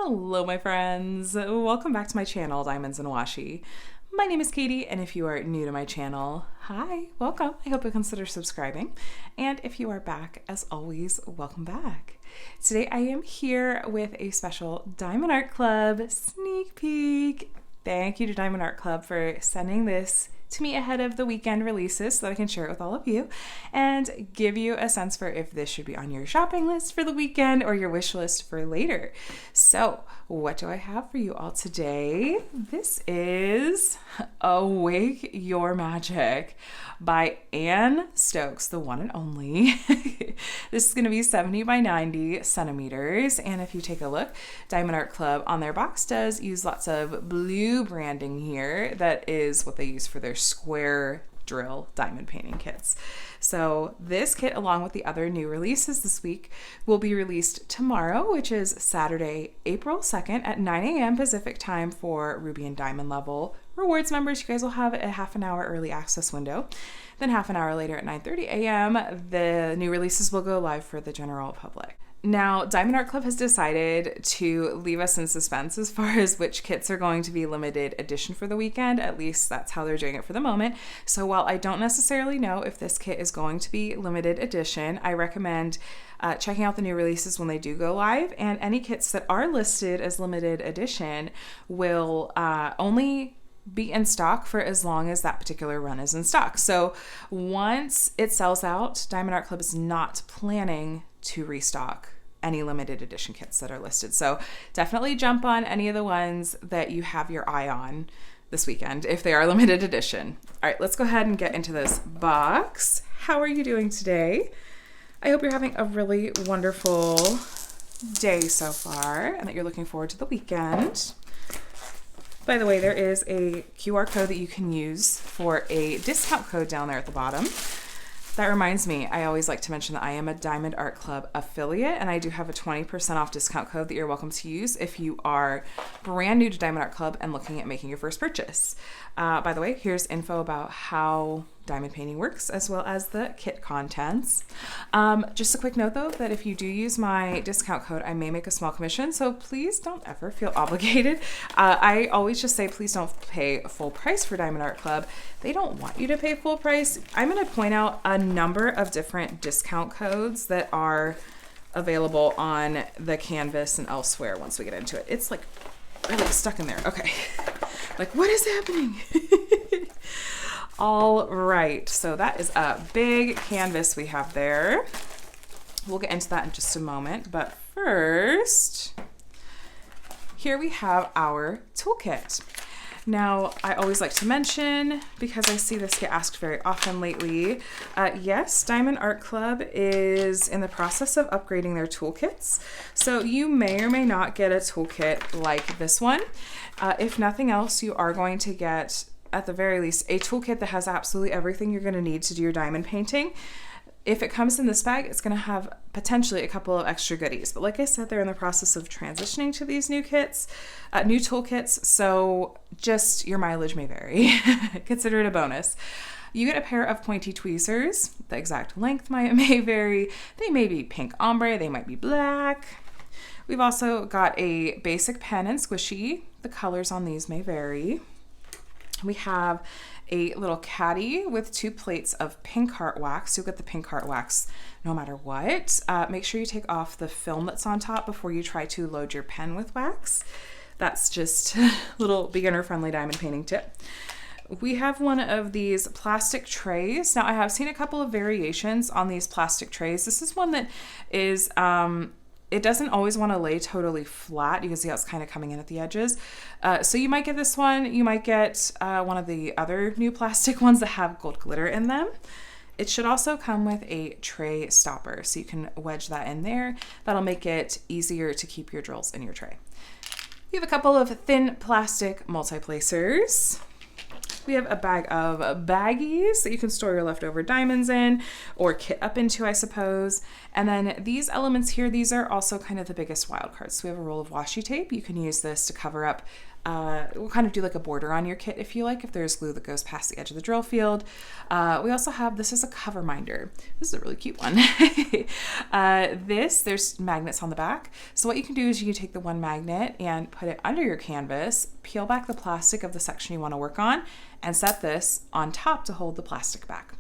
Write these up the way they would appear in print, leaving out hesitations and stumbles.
Hello, my friends. Welcome back to my channel, Diamonds and Washi. My name is Katie, and if you are new to my channel, hi, welcome. I hope you'll consider subscribing. And if you are back, as always, welcome back. Today I am here with a special Diamond Art Club sneak peek. Thank you to Diamond Art Club for sending this to me ahead of the weekend releases so that I can share it with all of you and give you a sense for if this should be on your shopping list for the weekend or your wish list for later. So what do I have for you all today? This is Awake Your Magic by Stokes, the one and only. This is going to be 70 by 90 centimeters. And if you take a look, Diamond Art Club on their box does use lots of blue branding here. That is what they use for their square drill diamond painting kits. So this kit, along with the other new releases this week, will be released tomorrow, which is Saturday, April 2nd at 9 a.m. Pacific time for Ruby and Diamond level rewards members. You guys will have a half an hour early access window. Then half an hour later at 9:30 a.m., the new releases will go live for the general public. Now, Diamond Art Club has decided to leave us in suspense as far as which kits are going to be limited edition for the weekend. At least that's how they're doing it for the moment. So while I don't necessarily know if this kit is going to be limited edition, I recommend checking out the new releases when they do go live. And any kits that are listed as limited edition will only be in stock for as long as that particular run is in stock. So once it sells out, Diamond Art Club is not planning to restock any limited edition kits that are listed. So definitely jump on any of the ones that you have your eye on this weekend if they are limited edition. All right, let's go ahead and get into this box. How are you doing today? I hope you're having a really wonderful day so far and that you're looking forward to the weekend. By the way, there is a QR code that you can use for a discount code down there at the bottom. That reminds me, I always like to mention that I am a Diamond Art Club affiliate, and I do have a 20% off discount code that you're welcome to use if you are brand new to Diamond Art Club and looking at making your first purchase. By the way, here's info about how diamond painting works, as well as the kit contents. Just a quick note though, that if you do use my discount code, I may make a small commission, so please don't ever feel obligated. I always just say, please don't pay full price for Diamond Art Club. They don't want you to pay full price. I'm gonna point out a number of different discount codes that are available on the canvas and elsewhere once we get into it. It's like really stuck in there. Okay, like what is happening? All right, so that is a big canvas we have there. We'll get into that in just a moment, but first, here we have our toolkit. Now, I always like to mention, because I see this get asked very often lately, yes, Diamond Art Club is in the process of upgrading their toolkits. So you may or may not get a toolkit like this one. If nothing else, you are going to get, at the very least, a toolkit that has absolutely everything you're going to need to do your diamond painting. If it comes in this bag, it's going to have potentially a couple of extra goodies. But like I said, they're in the process of transitioning to these new kits, new toolkits. So just your mileage may vary. Consider it a bonus. You get a pair of pointy tweezers. The exact length may vary. They may be pink ombre. They might be black. We've also got a basic pen and squishy. The colors on these may vary. We have a little caddy with 2 plates of pink heart wax. You'll get the pink heart wax no matter what. Make sure you take off the film that's on top before you try to load your pen with wax. That's just a little beginner-friendly diamond painting tip. We have one of these plastic trays. Now, I have seen a couple of variations on these plastic trays. This is one that is it doesn't always want to lay totally flat. You can see how it's kind of coming in at the edges. So you might get this one. You might get one of the other new plastic ones that have gold glitter in them. It should also come with a tray stopper, so you can wedge that in there. That'll make it easier to keep your drills in your tray. We have a couple of thin plastic multi-placers. We have a bag of baggies that you can store your leftover diamonds in or kit up into, I suppose. And then these elements here, these are also kind of the biggest wild cards. So we have a roll of washi tape. You can use this to cover up we'll kind of do like a border on your kit if you like, if there's glue that goes past the edge of the drill field. We also have, this is a cover minder. This is a really cute one. There's magnets on the back. So what you can do is you can take the one magnet and put it under your canvas, peel back the plastic of the section you want to work on, and set this on top to hold the plastic back.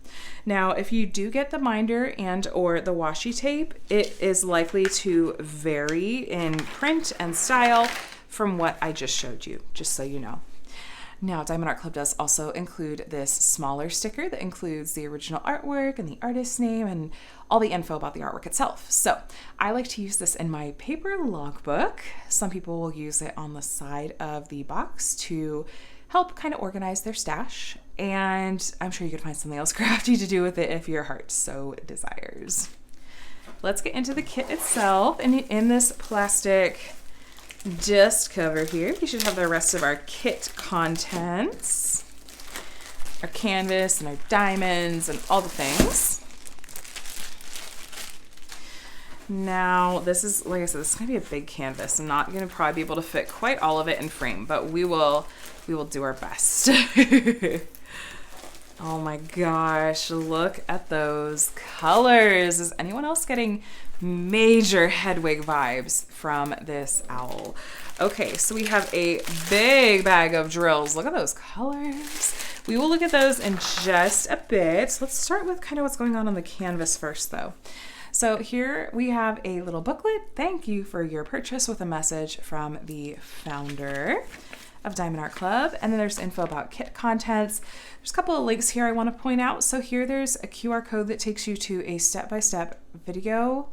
Now, if you do get the minder and or the washi tape, it is likely to vary in print and style from what I just showed you, just so you know. Now, Diamond Art Club does also include this smaller sticker that includes the original artwork and the artist's name and all the info about the artwork itself. So I like to use this in my paper logbook. Some people will use it on the side of the box to help kind of organize their stash. And I'm sure you could find something else crafty to do with it if your heart so desires. Let's get into the kit itself. And in this plastic dust cover here, we should have the rest of our kit contents, our canvas and our diamonds and all the things. Now, this is, like I said, this is gonna be a big canvas. I'm not gonna probably be able to fit quite all of it in frame, but we will do our best. Oh my gosh, look at those colors. Is anyone else getting major Hedwig vibes from this owl? Okay, so we have a big bag of drills. Look at those colors. We will look at those in just a bit. Let's start with kind of what's going on the canvas first though. So here we have a little booklet. Thank you for your purchase, with a message from the founder of Diamond Art Club. And then there's info about kit contents. There's a couple of links here I want to point out. So here there's a QR code that takes you to a step-by-step video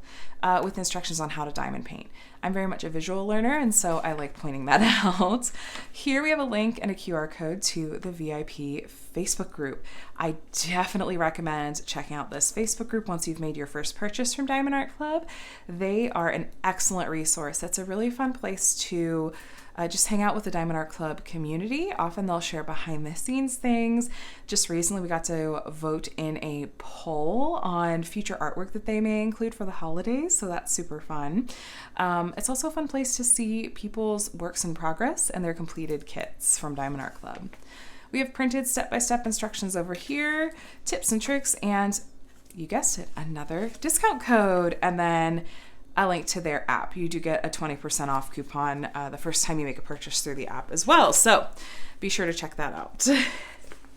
with instructions on how to diamond paint. I'm very much a visual learner, and so I like pointing that out. Here we have a link and a QR code to the VIP Facebook group. I definitely recommend checking out this Facebook group once you've made your first purchase from Diamond Art Club. They are an excellent resource. It's a really fun place to just hang out with the Diamond Art Club community. Often they'll share behind the scenes things. Just recently we got to vote in a poll on future artwork that they may include for the holidays, so that's super fun. It's also a fun place to see people's works in progress and their completed kits from Diamond Art Club. We have printed step-by-step instructions over here, tips and tricks, and you guessed it, another discount code, and then a link to their app. You do get a 20% off coupon the first time you make a purchase through the app as well. So be sure to check that out.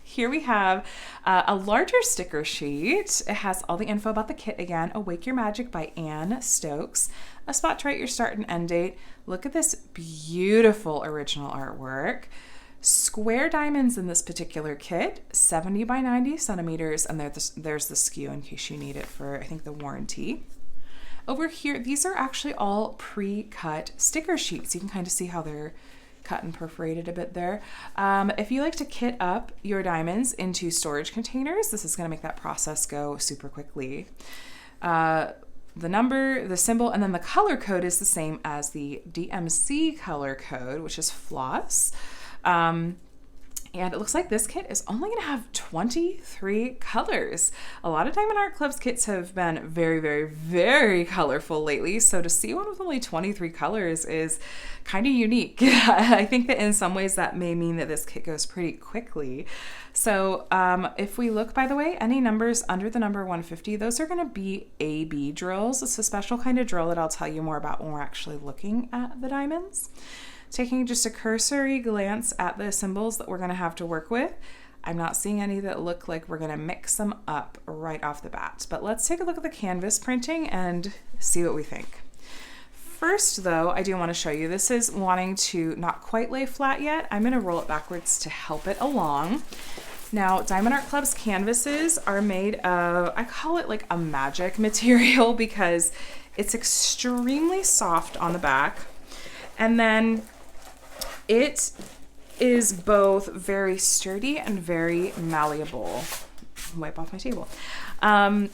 Here we have a larger sticker sheet. It has all the info about the kit again. Awake Your Magic by Stokes. A spot to write your start and end date. Look at this beautiful original artwork. Square diamonds in this particular kit, 70 by 90 centimeters, and there's the skew in case you need it for, I think, the warranty. Over here, these are actually all pre-cut sticker sheets. You can kind of see how they're cut and perforated a bit there. If you like to kit up your diamonds into storage containers, this is going to make that process go super quickly. The number, the symbol, and then the color code is the same as the DMC color code, which is floss. And it looks like this kit is only going to have 23 colors. A lot of Diamond Art Club's kits have been very, very, very colorful lately. So to see one with only 23 colors is kind of unique. I think that in some ways that may mean that this kit goes pretty quickly. So if we look, by the way, any numbers under the number 150, those are going to be AB drills. It's a special kind of drill that I'll tell you more about when we're actually looking at the diamonds. Taking just a cursory glance at the symbols that we're going to have to work with, I'm not seeing any that look like we're going to mix them up right off the bat. But let's take a look at the canvas printing and see what we think. First, though, I do want to show you, this is wanting to not quite lay flat yet. I'm going to roll it backwards to help it along. Now, Diamond Art Club's canvases are made of, I call it like a magic material because it's extremely soft on the back. And then it is both very sturdy and very malleable. Wipe off my table. And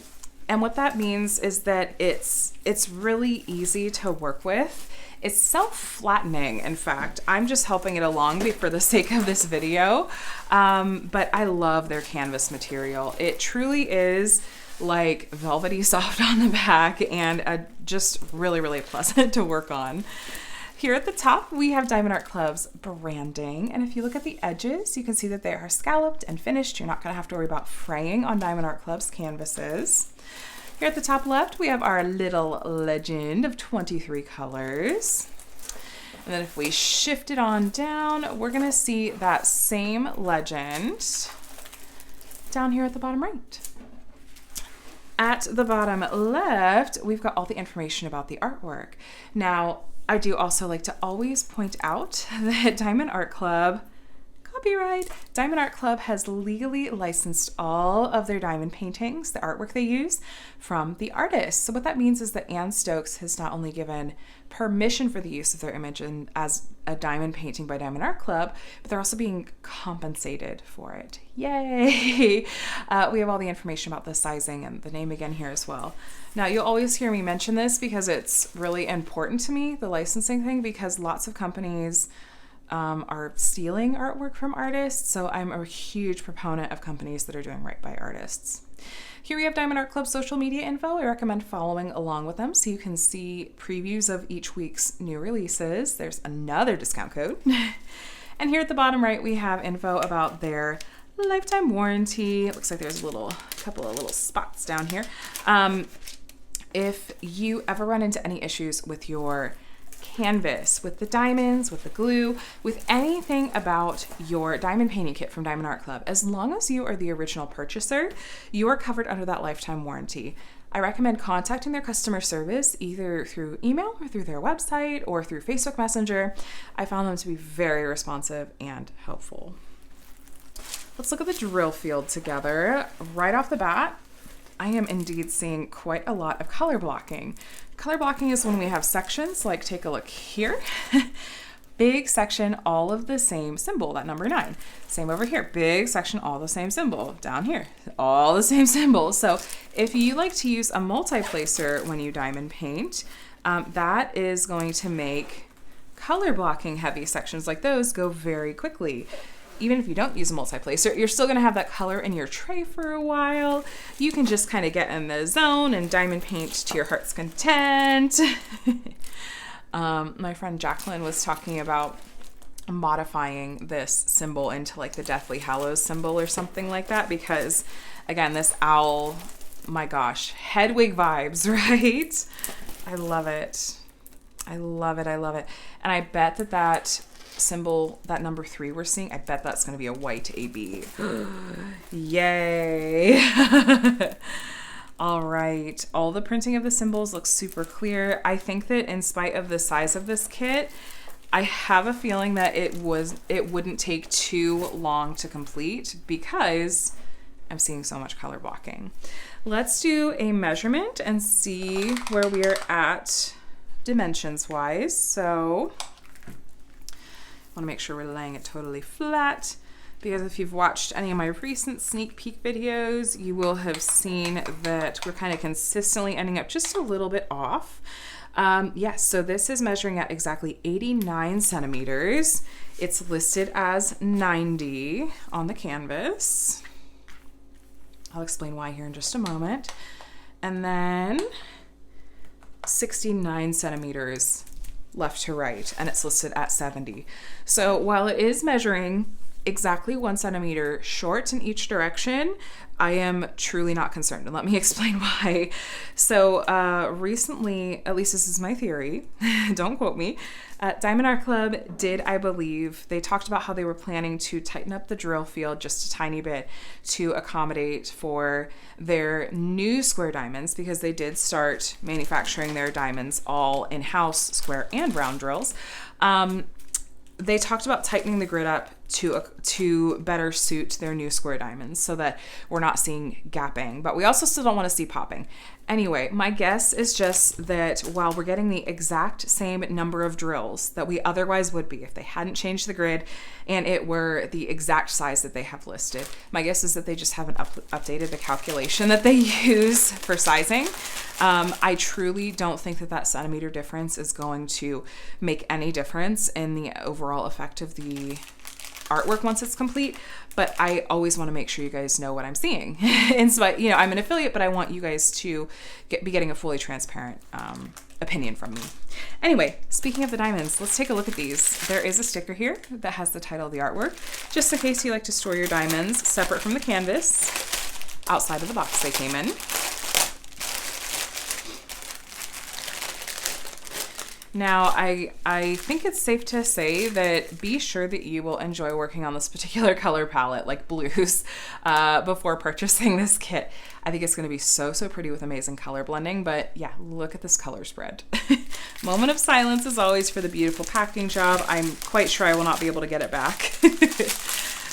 what that means is that it's really easy to work with. It's self-flattening, in fact. I'm just helping it along for the sake of this video. But I love their canvas material. It truly is like velvety soft on the back and just really, really pleasant to work on. Here at the top, we have Diamond Art Club's branding. And if you look at the edges, you can see that they are scalloped and finished. You're not going to have to worry about fraying on Diamond Art Club's canvases. Here at the top left, we have our little legend of 23 colors. And then if we shift it on down, we're going to see that same legend down here at the bottom right. At the bottom left, we've got all the information about the artwork. Now, I do also like to always point out that Diamond Art Club, copyright, Diamond Art Club has legally licensed all of their diamond paintings, the artwork they use, from the artists. So what that means is that Stokes has not only given permission for the use of their image as a diamond painting by Diamond Art Club, but they're also being compensated for it. Yay! We have all the information about the sizing and the name again here as well. Now, you'll always hear me mention this because it's really important to me, the licensing thing, because lots of companies are stealing artwork from artists. So I'm a huge proponent of companies that are doing right by artists. Here we have Diamond Art Club social media info. I recommend following along with them so you can see previews of each week's new releases. There's another discount code. And here at the bottom right, we have info about their lifetime warranty. It looks like there's a couple of little spots down here. If you ever run into any issues with your canvas, with the diamonds, with the glue, with anything about your diamond painting kit from Diamond Art Club, as long as you are the original purchaser, you are covered under that lifetime warranty. I recommend contacting their customer service either through email or through their website or through Facebook Messenger. I found them to be very responsive and helpful. Let's look at the drill field together. Right off the bat, I am indeed seeing quite a lot of color blocking. Color blocking is when we have sections, like take a look here. Big section, all of the same symbol, that number 9. Same over here, big section, all the same symbol. Down here, all the same symbol. So if you like to use a multi-placer when you diamond paint, that is going to make color blocking heavy sections like those go very quickly. Even if you don't use a multi-placer, you're still going to have that color in your tray for a while. You can just kind of get in the zone and diamond paint to your heart's content. My friend Jacqueline was talking about modifying this symbol into like the Deathly Hallows symbol or something like that because, again, this owl, my gosh, Hedwig vibes, right? I love it. I love it. I love it. And I bet that symbol, that number 3 we're seeing, I bet that's going to be a white AB. Yay. All right, all the printing of the symbols looks super clear. I think that in spite of the size of this kit, I have a feeling that it wouldn't take too long to complete because I'm seeing so much color blocking. Let's do a measurement and see where we are at dimensions wise. So I want to make sure we're laying it totally flat because if you've watched any of my recent sneak peek videos, you will have seen that we're kind of consistently ending up just a little bit off. Yes, so this is measuring at exactly 89 centimeters. It's listed as 90 on the canvas. I'll explain why here in just a moment. And then 69 centimeters left to right, and it's listed at 70. So while it is measuring exactly 1 centimeter short in each direction, I am truly not concerned, and let me explain why. So recently, at least this is my theory, don't quote me, Diamond Art Club did, I believe, they talked about how they were planning to tighten up the drill field just a tiny bit to accommodate for their new square diamonds because they did start manufacturing their diamonds all in-house, square and round drills. They talked about tightening the grid up to better suit their new square diamonds so that we're not seeing gapping, but we also still don't want to see popping. Anyway, my guess is just that while we're getting the exact same number of drills that we otherwise would be if they hadn't changed the grid and it were the exact size that they have listed, my guess is that they just haven't updated the calculation that they use for sizing. I truly don't think that centimeter difference is going to make any difference in the overall effect of the artwork once it's complete, but I always want to make sure you guys know what I'm seeing. And so, I'm an affiliate, but I want you guys to be getting a fully transparent opinion from me. Anyway, speaking of the diamonds, let's take a look at these. There is a sticker here that has the title of the artwork, just in case you like to store your diamonds separate from the canvas, outside of the box they came in. Now, I think it's safe to say that be sure that you will enjoy working on this particular color palette, like blues, before purchasing this kit. I think it's going to be so pretty with amazing color blending, but yeah, look at this color spread. Moment of silence as always for the beautiful packing job. I'm quite sure I will not be able to get it back.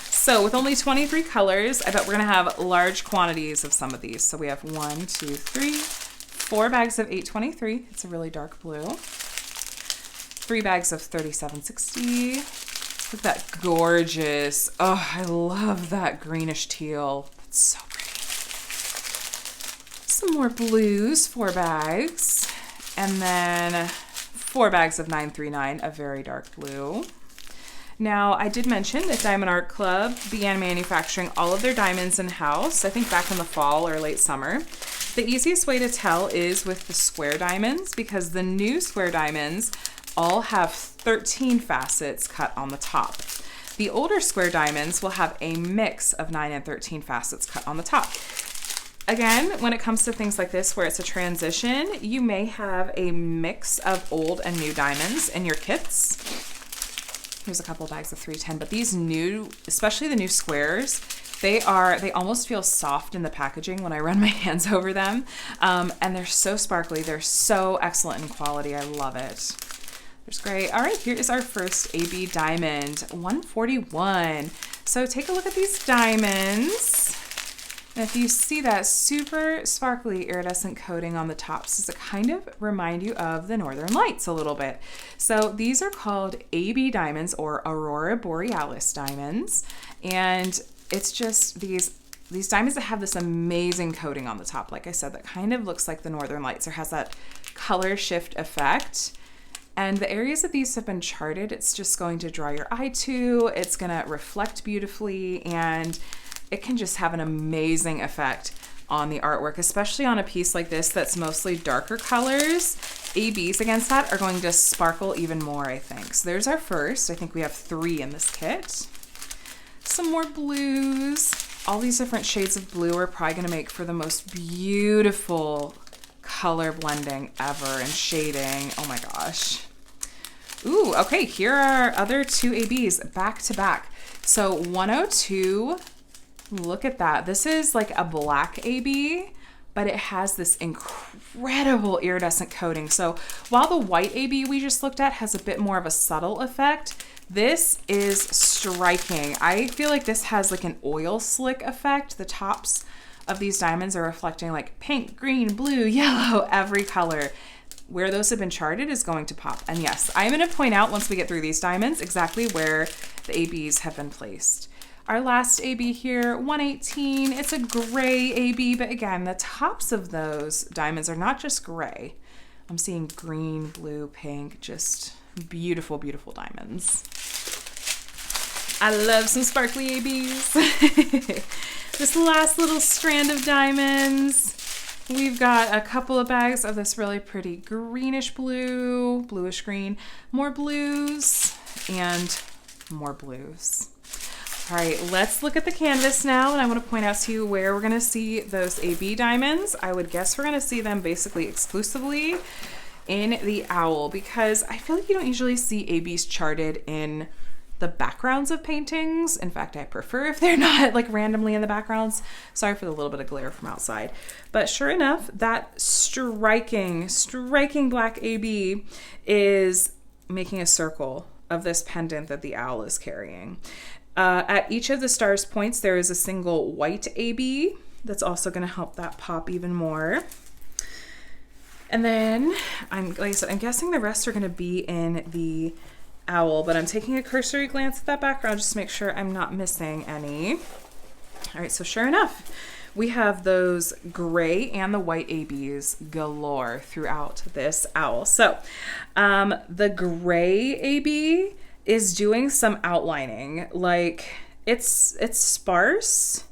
So with only 23 colors, I bet we're going to have large quantities of some of these. So we have 1, 2, 3, 4 bags of 823. It's a really dark blue. 3 bags of 3760. Look at that gorgeous, oh, I love that greenish teal. It's so pretty. Some more blues, 4 bags. And then 4 bags of 939, a very dark blue. Now, I did mention that Diamond Art Club began manufacturing all of their diamonds in-house, I think back in the fall or late summer. The easiest way to tell is with the square diamonds, because the new square diamonds all have 13 facets cut on the top. The older square diamonds will have a mix of 9 and 13 facets cut on the top. Again, when it comes to things like this where it's a transition, you may have a mix of old and new diamonds in your kits. Here's a couple of bags of 310, but these new, especially the new squares, they almost feel soft in the packaging when I run my hands over them. And they're so sparkly. They're so excellent in quality. I love it. There's great. All right, here is our first AB diamond, 141. So take a look at these diamonds. And if you see that super sparkly iridescent coating on the tops, does it kind of remind you of the Northern Lights a little bit? So these are called AB diamonds, or Aurora Borealis diamonds. And it's just these diamonds that have this amazing coating on the top. Like I said, that kind of looks like the Northern Lights, or has that color shift effect. And the areas that these have been charted, it's just going to draw your eye to. It's going to reflect beautifully, and it can just have an amazing effect on the artwork, especially on a piece like this that's mostly darker colors. ABs against that are going to sparkle even more, I think. So there's our first. I think we have 3 in this kit. Some more blues. All these different shades of blue are probably going to make for the most beautiful color blending ever, and shading. Oh my gosh. Ooh, okay, here are our other 2 ABs back to back. So 102, look at that. This is like a black AB, but it has this incredible iridescent coating. So while the white AB we just looked at has a bit more of a subtle effect, this is striking. I feel like this has like an oil slick effect. The tops of these diamonds are reflecting like pink, green, blue, yellow, every color. Where those have been charted is going to pop. And yes, I'm going to point out once we get through these diamonds exactly where the ABs have been placed. Our last AB here, 118. It's a gray AB, but again, the tops of those diamonds are not just gray. I'm seeing green, blue, pink, just beautiful, beautiful diamonds. I love some sparkly ABs. This last little strand of diamonds. We've got a couple of bags of this really pretty greenish blue, bluish green, more blues, and more blues. All right, let's look at the canvas now, and I want to point out to you where we're going to see those AB diamonds. I would guess we're going to see them basically exclusively in the owl, because I feel like you don't usually see ABs charted in the backgrounds of paintings. In fact, I prefer if they're not like randomly in the backgrounds. Sorry for the little bit of glare from outside. But sure enough, that striking black AB is making a circle of this pendant that the owl is carrying. At each of the stars points, there is a single white AB that's also going to help that pop even more. And then, like I said, I'm guessing the rest are going to be in the owl, but I'm taking a cursory glance at that background just to make sure I'm not missing any. All right, so sure enough, we have those gray and the white ABs galore throughout this owl. So the gray AB is doing some outlining. Like it's sparse.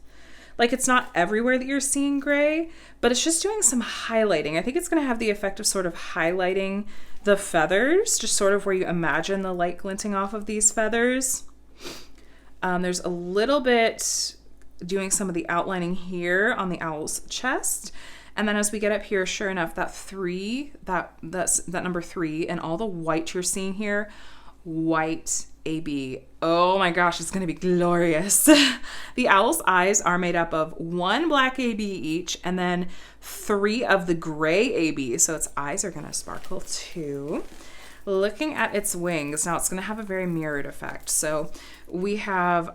Like it's not everywhere that you're seeing gray, but it's just doing some highlighting. I think it's going to have the effect of sort of highlighting the feathers, just sort of where you imagine the light glinting off of these feathers. There's a little bit doing some of the outlining here on the owl's chest. And then as we get up here, sure enough, that number 3 and all the white you're seeing here, white AB. Oh my gosh, it's going to be glorious. The owl's eyes are made up of 1 black AB each and then 3 of the gray AB. So its eyes are going to sparkle too. Looking at its wings, now it's going to have a very mirrored effect. So we have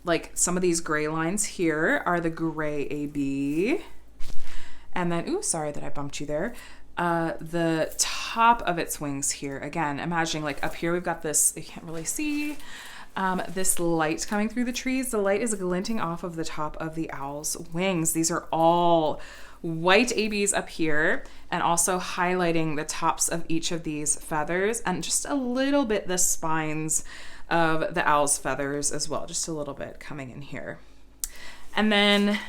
like some of these gray lines here are the gray AB. And then, ooh, sorry that I bumped you there. The top of its wings here, again, imagining like up here, we've got this, you can't really see, this light coming through the trees. The light is glinting off of the top of the owl's wings. These are all white ABs up here and also highlighting the tops of each of these feathers and just a little bit the spines of the owl's feathers as well, just a little bit coming in here. And then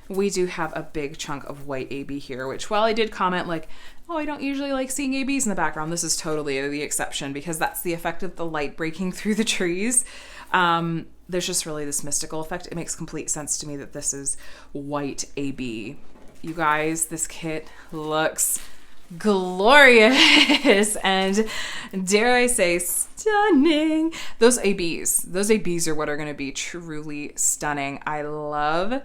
we do have a big chunk of white AB here, which while I did comment like, oh, I don't usually like seeing ABs in the background, this is totally the exception because that's the effect of the light breaking through the trees. There's just really this mystical effect. It makes complete sense to me that this is white AB. You guys, this kit looks glorious and dare I say stunning. Those ABs are what are going to be truly stunning. I love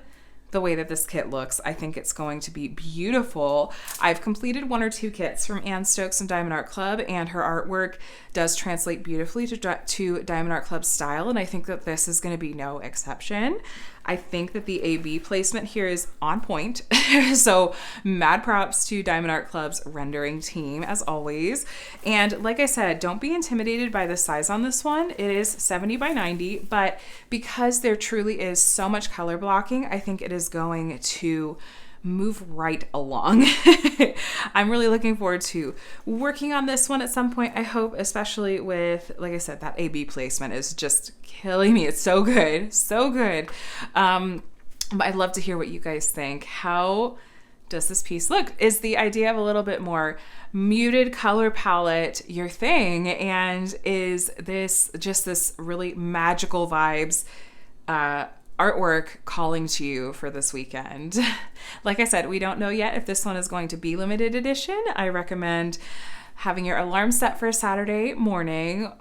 the way that this kit looks. I think it's going to be beautiful. I've completed 1 or 2 kits from Stokes and Diamond Art Club, and her artwork does translate beautifully to Diamond Art Club style, and I think that this is going to be no exception. I think that the AB placement here is on point. So mad props to Diamond Art Club's rendering team as always. And like I said, don't be intimidated by the size on this one. It is 70 by 90, but because there truly is so much color blocking, I think it is going to move right along. I'm really looking forward to working on this one at some point, I hope, especially with, like I said, that AB placement is just killing me. It's so good, so good. But I'd love to hear what you guys think. How does this piece look? Is the idea of a little bit more muted color palette your thing? And is this just this really magical vibes artwork calling to you for this weekend? Like I said, we don't know yet if this one is going to be limited edition. I recommend having your alarm set for Saturday morning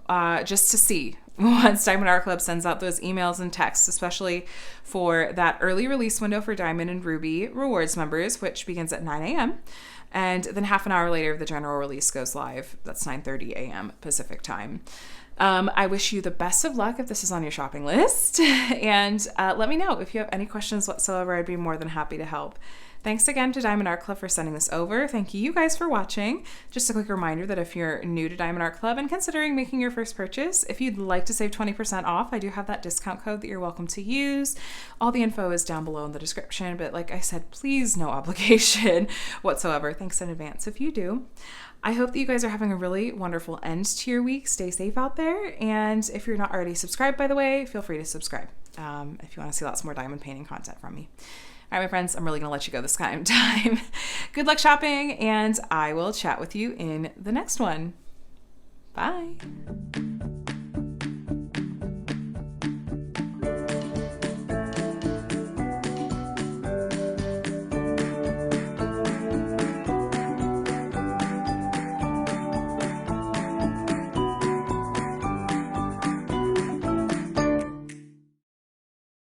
just to see once Diamond Art Club sends out those emails and texts, especially for that early release window for Diamond and Ruby rewards members, which begins at 9 a.m. And then half an hour later, the general release goes live. That's 9:30 a.m. Pacific time. I wish you the best of luck if this is on your shopping list. And let me know if you have any questions whatsoever. I'd be more than happy to help. Thanks again to Diamond Art Club for sending this over. Thank you guys for watching. Just a quick reminder that if you're new to Diamond Art Club and considering making your first purchase, if you'd like to save 20% off, I do have that discount code that you're welcome to use. All the info is down below in the description, but like I said, please no obligation whatsoever. Thanks in advance if you do. I hope that you guys are having a really wonderful end to your week. Stay safe out there. And if you're not already subscribed, by the way, feel free to subscribe if you want to see lots more diamond painting content from me. All right, my friends, I'm really going to let you go this time. Good luck shopping, and I will chat with you in the next one. Bye.